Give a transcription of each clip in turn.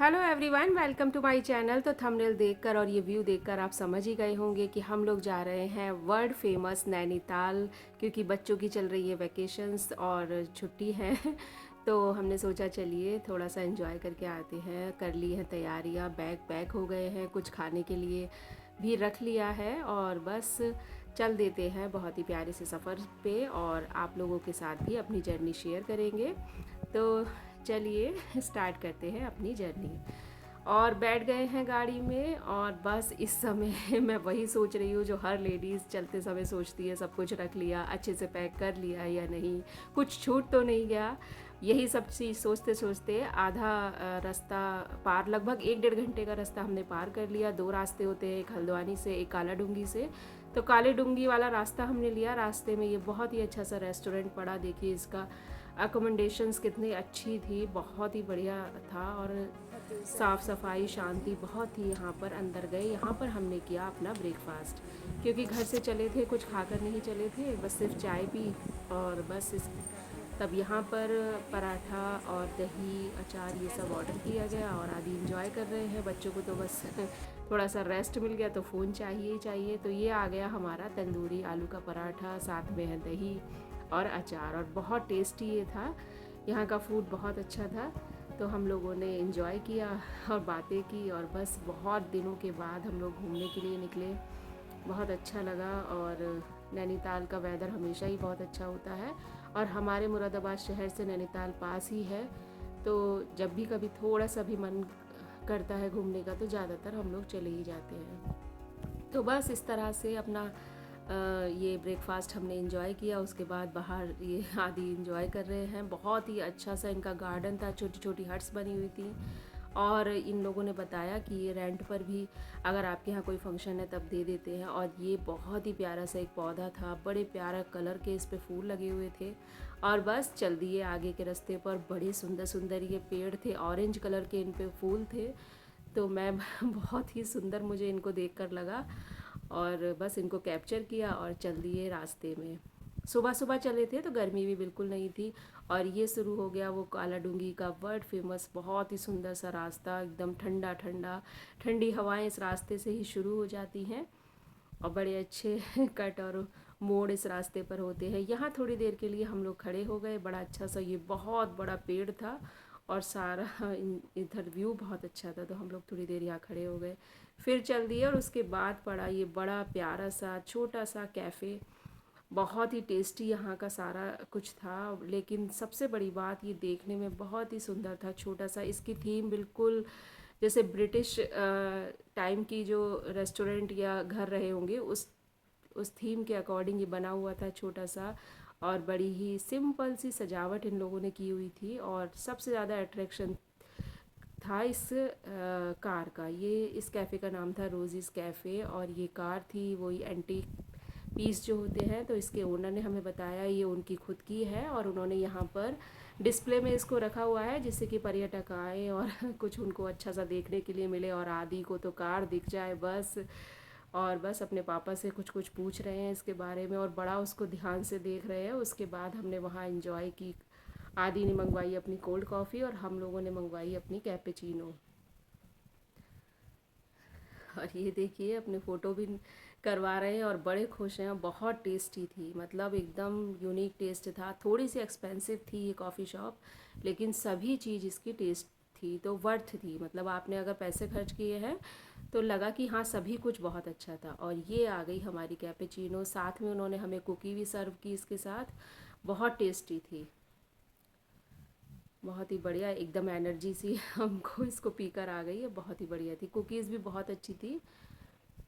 Hello everyone, welcome to my channel. तो thumbnail देखकर और ये व्यू देखकर आप समझ ही गए होंगे कि हम लोग जा रहे हैं वर्ल्ड फेमस नैनीताल, क्योंकि बच्चों की चल रही है वैकेशंस और छुट्टी है। तो हमने सोचा चलिए थोड़ा सा एंजॉय करके आते हैं। कर ली हैं तैयारियां, बैग पैक हो गए हैं, कुछ खाने के लिए भी रख लिया है और बस चल देते हैं बहुत ही प्यारे से सफ़र पे और आप लोगों के साथ भी अपनी जर्नी शेयर करेंगे। तो चलिए स्टार्ट करते हैं अपनी जर्नी। और बैठ गए हैं गाड़ी में और बस इस समय मैं वही सोच रही हूँ जो हर लेडीज़ चलते समय सोचती है, सब कुछ रख लिया, अच्छे से पैक कर लिया या नहीं, कुछ छूट तो नहीं गया। यही सब चीज़ सोचते सोचते आधा रास्ता पार, लगभग 1-1.5 घंटे का रास्ता हमने पार कर लिया। 2 रास्ते होते हैं, एक हल्द्वानी से, एक काला डूंगी से। तो काले डूंगी वाला रास्ता हमने लिया। रास्ते में ये बहुत ही अच्छा सा रेस्टोरेंट पड़ा, देखिए इसका अकोमोडेशंस कितनी अच्छी थी, बहुत ही बढ़िया था और साफ़ सफाई शांति बहुत थी। यहाँ पर अंदर गए, यहाँ पर हमने किया अपना ब्रेकफास्ट, क्योंकि घर से चले थे, कुछ खाकर नहीं चले थे, बस सिर्फ चाय पी और बस तब यहाँ पर पराठा और दही अचार ये सब ऑर्डर किया गया और आदि इंजॉय कर रहे हैं। बच्चों को तो बस थोड़ा सा रेस्ट मिल गया तो फ़ोन चाहिए ही चाहिए। तो ये आ गया हमारा तंदूरी आलू का पराठा, साथ में है दही और अचार और बहुत टेस्टी ये था। यहाँ का फूड बहुत अच्छा था। तो हम लोगों ने एंजॉय किया और बातें की और बस बहुत दिनों के बाद हम लोग घूमने के लिए निकले। बहुत अच्छा लगा और नैनीताल का वेदर हमेशा ही बहुत अच्छा होता है और हमारे मुरादाबाद शहर से नैनीताल पास ही है। तो जब भी कभी थोड़ा सा भी मन करता है घूमने का तो ज़्यादातर हम लोग चले ही जाते हैं। तो बस इस तरह से अपना ये ब्रेकफास्ट हमने इंजॉय किया। उसके बाद बाहर ये आदि इंजॉय कर रहे हैं। बहुत ही अच्छा सा इनका गार्डन था, छोटी छोटी हट्स बनी हुई थी और इन लोगों ने बताया कि ये रेंट पर भी अगर आपके यहाँ कोई फंक्शन है तब दे देते हैं। और ये बहुत ही प्यारा सा एक पौधा था, बड़े प्यारा कलर के इस पे फूल लगे हुए थे और बस चल दिए आगे के रास्ते पर। बड़े सुंदर सुंदर ये पेड़ थे, ऑरेंज कलर के इन पे फूल थे। तो मैं बहुत ही सुंदर मुझे इनको देखकर लगा और बस इनको कैप्चर किया और चल दिए रास्ते में। सुबह सुबह चले थे तो गर्मी भी बिल्कुल नहीं थी और ये शुरू हो गया वो काला डूंगी का वर्ल्ड फेमस बहुत ही सुंदर सा रास्ता, एकदम ठंडा ठंडा, ठंडी हवाएं इस रास्ते से ही शुरू हो जाती हैं और बड़े अच्छे कट और मोड़ इस रास्ते पर होते हैं। यहाँ थोड़ी देर के लिए हम लोग खड़े हो गए। बड़ा अच्छा सा ये बहुत बड़ा पेड़ था और सारा इधर व्यू बहुत अच्छा था, तो हम लोग थोड़ी देर यहाँ खड़े हो गए, फिर चल दिए और उसके बाद पड़ा ये बड़ा प्यारा सा छोटा सा कैफ़े। बहुत ही टेस्टी यहाँ का सारा कुछ था, लेकिन सबसे बड़ी बात ये देखने में बहुत ही सुंदर था। छोटा सा, इसकी थीम बिल्कुल जैसे ब्रिटिश टाइम की जो रेस्टोरेंट या घर रहे होंगे उस थीम के अकॉर्डिंग ये बना हुआ था, छोटा सा और बड़ी ही सिंपल सी सजावट इन लोगों ने की हुई थी। और सबसे ज़्यादा अट्रैक्शन था इस कार का। ये इस कैफ़े का नाम था रोजीज़ कैफ़े और ये कार थी वही एंटीक पीस जो होते हैं। तो इसके ओनर ने हमें बताया ये उनकी खुद की है और उन्होंने यहाँ पर डिस्प्ले में इसको रखा हुआ है जिससे कि पर्यटक आए और कुछ उनको अच्छा सा देखने के लिए मिले। और आदि को तो कार दिख जाए बस, और बस अपने पापा से कुछ कुछ पूछ रहे हैं इसके बारे में और बड़ा उसको ध्यान से देख रहे हैं। उसके बाद हमने वहाँ एंजॉय की। आदि ने मंगवाई अपनी कोल्ड कॉफ़ी और हम लोगों ने मंगवाई अपनी कैपेचिनो। और ये देखिए अपने फ़ोटो भी करवा रहे हैं और बड़े खुश हैं। बहुत टेस्टी थी, मतलब एकदम यूनिक टेस्ट था। थोड़ी सी एक्सपेंसिव थी ये कॉफ़ी शॉप, लेकिन सभी चीज़ इसकी टेस्ट थी तो वर्थ थी। मतलब आपने अगर पैसे खर्च किए हैं तो लगा कि हाँ सभी कुछ बहुत अच्छा था। और ये आ गई हमारी कैपेचिनो, साथ में उन्होंने हमें कुकी भी सर्व की इसके साथ। बहुत टेस्टी थी, बहुत ही बढ़िया, एकदम एनर्जी सी हमको इसको पीकर आ गई है। बहुत ही बढ़िया थी, कुकीज़ भी बहुत अच्छी थी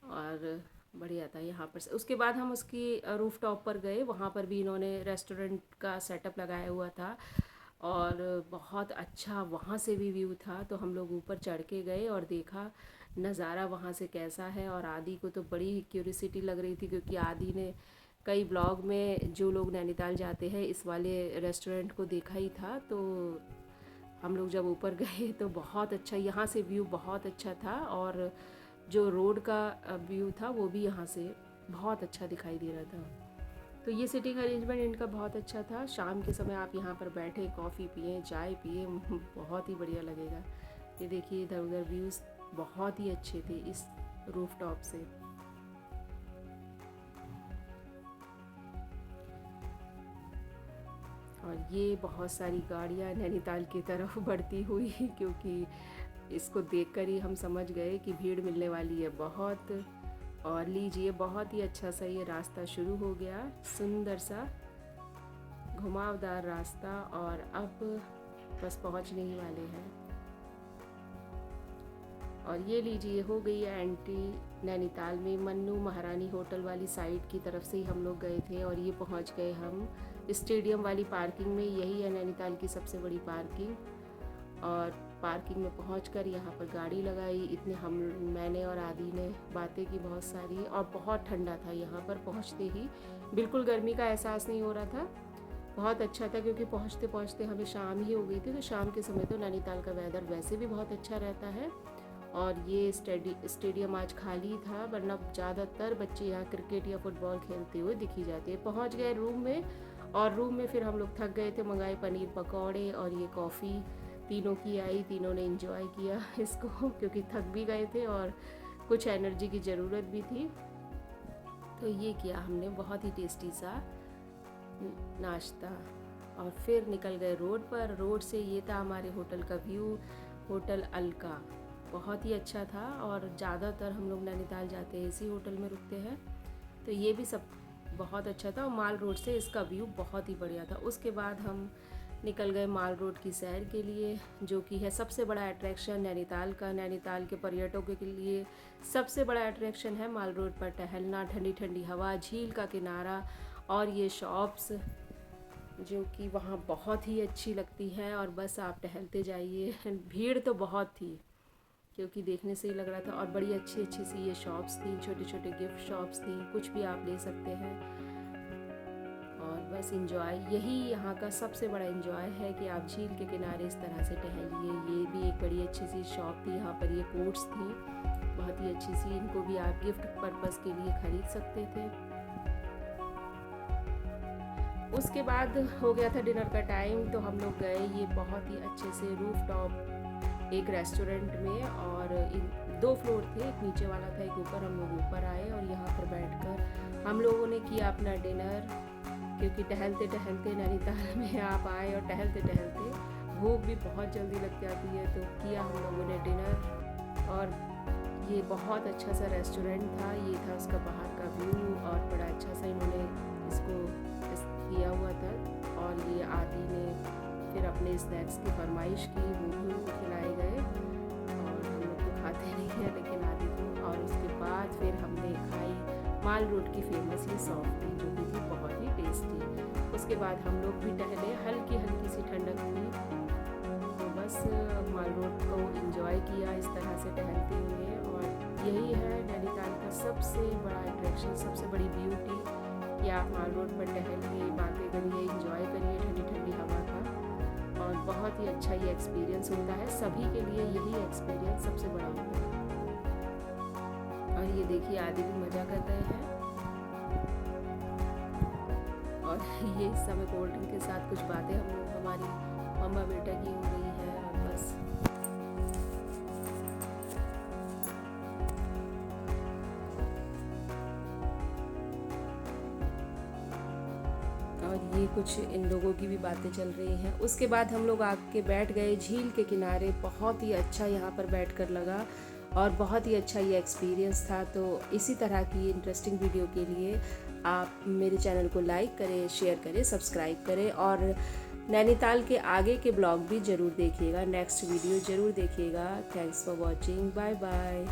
और बढ़िया था यहाँ पर से। उसके बाद हम उसकी रूफ टॉप पर गए, वहाँ पर भी इन्होंने रेस्टोरेंट का सेटअप लगाया हुआ था और बहुत अच्छा वहाँ से भी व्यू था। तो हम लोग ऊपर चढ़ के गए और देखा नज़ारा वहाँ से कैसा है। और आदि को तो बड़ी क्यूरियोसिटी लग रही थी क्योंकि आदि ने कई ब्लॉग में जो लोग नैनीताल जाते हैं इस वाले रेस्टोरेंट को देखा ही था। तो हम लोग जब ऊपर गए तो बहुत अच्छा यहाँ से व्यू बहुत अच्छा था और जो रोड का व्यू था वो भी यहाँ से बहुत अच्छा दिखाई दे रहा था। तो ये सिटिंग अरेंजमेंट इनका बहुत अच्छा था। शाम के समय आप यहाँ पर बैठे कॉफ़ी पिए, चाय पिए, बहुत ही बढ़िया लगेगा। ये देखिए इधर उधर व्यूज़ बहुत ही अच्छे थे इस रूफ टॉप से। और ये बहुत सारी गाड़ियाँ नैनीताल की तरफ बढ़ती हुई क्योंकि इसको देखकर ही हम समझ गए कि भीड़ मिलने वाली है बहुत। और लीजिए बहुत ही अच्छा सा ये रास्ता शुरू हो गया, सुंदर सा घुमावदार रास्ता, और अब बस पहुंचने ही वाले हैं। और ये लीजिए हो गई है एंट्री नैनीताल में। मन्नू महारानी होटल वाली साइड की तरफ से ही हम लोग गए थे और ये पहुंच गए हम स्टेडियम वाली पार्किंग में। यही है नैनीताल की सबसे बड़ी पार्किंग। और पार्किंग में पहुंचकर यहाँ पर गाड़ी लगाई। इतने मैंने और आदि ने बातें की बहुत सारी, और बहुत ठंडा था यहाँ पर पहुँचते ही। बिल्कुल गर्मी का एहसास नहीं हो रहा था, बहुत अच्छा था क्योंकि पहुँचते पहुँचते हमें शाम ही हो गई थी। तो शाम के समय तो नैनीताल का वेदर वैसे भी बहुत अच्छा रहता है। और ये स्टेडियम आज खाली था, वरना ज़्यादातर बच्चे यहाँ क्रिकेट या फुटबॉल खेलते हुए दिखी जाते हैं। पहुँच गए रूम में, और रूम में फिर हम लोग थक गए थे, मंगाए पनीर पकौड़े और ये कॉफ़ी तीनों की आई। तीनों ने एंजॉय किया इसको क्योंकि थक भी गए थे और कुछ एनर्जी की ज़रूरत भी थी। तो ये किया हमने, बहुत ही टेस्टी सा नाश्ता। और फिर निकल गए रोड पर। रोड से ये था हमारे होटल का व्यू, होटल अलका। बहुत ही अच्छा था, और ज़्यादातर हम लोग नैनीताल जाते हैं इसी होटल में रुकते हैं, तो ये भी सब बहुत अच्छा था। और माल रोड से इसका व्यू बहुत ही बढ़िया था। उसके बाद हम निकल गए माल रोड की सैर के लिए, जो कि है सबसे बड़ा अट्रैक्शन नैनीताल का। नैनीताल के पर्यटकों के लिए सबसे बड़ा अट्रैक्शन है माल रोड पर टहलना, ठंडी ठंडी हवा, झील का किनारा, और ये शॉप्स जो कि वहाँ बहुत ही अच्छी लगती हैं। और बस आप टहलते जाइए। भीड़ तो बहुत थी क्योंकि देखने से ही लग रहा था, और बड़ी अच्छी अच्छी सी ये शॉप्स थी, छोटे छोटे गिफ्ट शॉप्स थी, कुछ भी आप ले सकते हैं। और बस इंजॉय, यही यहाँ का सबसे बड़ा इंजॉय है कि आप झील के किनारे इस तरह से टहलिए। ये भी एक बड़ी अच्छी सी शॉप थी, यहाँ पर ये कोट्स थी बहुत ही अच्छी सी, इनको भी आप गिफ्ट पर्पस के लिए खरीद सकते थे। उसके बाद हो गया था डिनर का टाइम, तो हम लोग गए ये बहुत ही अच्छे से रूफ टॉप एक रेस्टोरेंट में। और 2 फ्लोर थे, एक नीचे वाला था, एक ऊपर। हम लोग ऊपर आए और यहाँ पर बैठकर हम लोगों ने किया अपना डिनर, क्योंकि टहलते टहलते नैनीताल में आप आए और टहलते टहलते भूख भी बहुत जल्दी लग जाती है। तो किया हम लोगों ने डिनर। और ये बहुत अच्छा सा रेस्टोरेंट था, ये था उसका बाहर का व्यू, और बड़ा अच्छा सा इन्होंने इसको किया हुआ था। और ये आदि ने फिर अपने स्नैक्स की फरमाइश की, वो भी खिलाए गए, और हम लोग तो खाते नहीं हैं लेकिन आदि को। और उसके बाद फिर हमने खाई माल रोड की फेमस ये सॉफ्टी, जो कि थी बहुत ही टेस्टी। उसके बाद हम लोग भी टहले, हल्की हल्की सी ठंडक थी, तो बस माल रोड को एंजॉय किया इस तरह से टहलते हुए। और यही है नैनीताल का सबसे बड़ा अट्रैक्शन, सबसे बड़ी ब्यूटी, कि आप माल रोड पर टहलिए, बातें करिए, एंजॉय करिए ठंडी ठंडी हवा का। और बहुत ही अच्छा ये एक्सपीरियंस होता है, सभी के लिए यही एक्सपीरियंस सबसे बड़ा होता है। और ये देखिए आदि भी मज़ा कर रहे हैं, और ये इस समय कोल्ड ड्रिंक के साथ कुछ बातें हम लोग हमारी मम्मा बेटा की हो रही है। और बस और ये कुछ इन लोगों की भी बातें चल रही हैं। उसके बाद हम लोग आके बैठ गए झील के किनारे। बहुत ही अच्छा यहाँ पर बैठकर लगा, और बहुत ही अच्छा ये एक्सपीरियंस था। तो इसी तरह की इंटरेस्टिंग वीडियो के लिए आप मेरे चैनल को लाइक करें, शेयर करें, सब्सक्राइब करें, और नैनीताल के आगे के ब्लॉग भी ज़रूर देखिएगा, नेक्स्ट वीडियो ज़रूर देखिएगा। Thanks for watching, bye bye.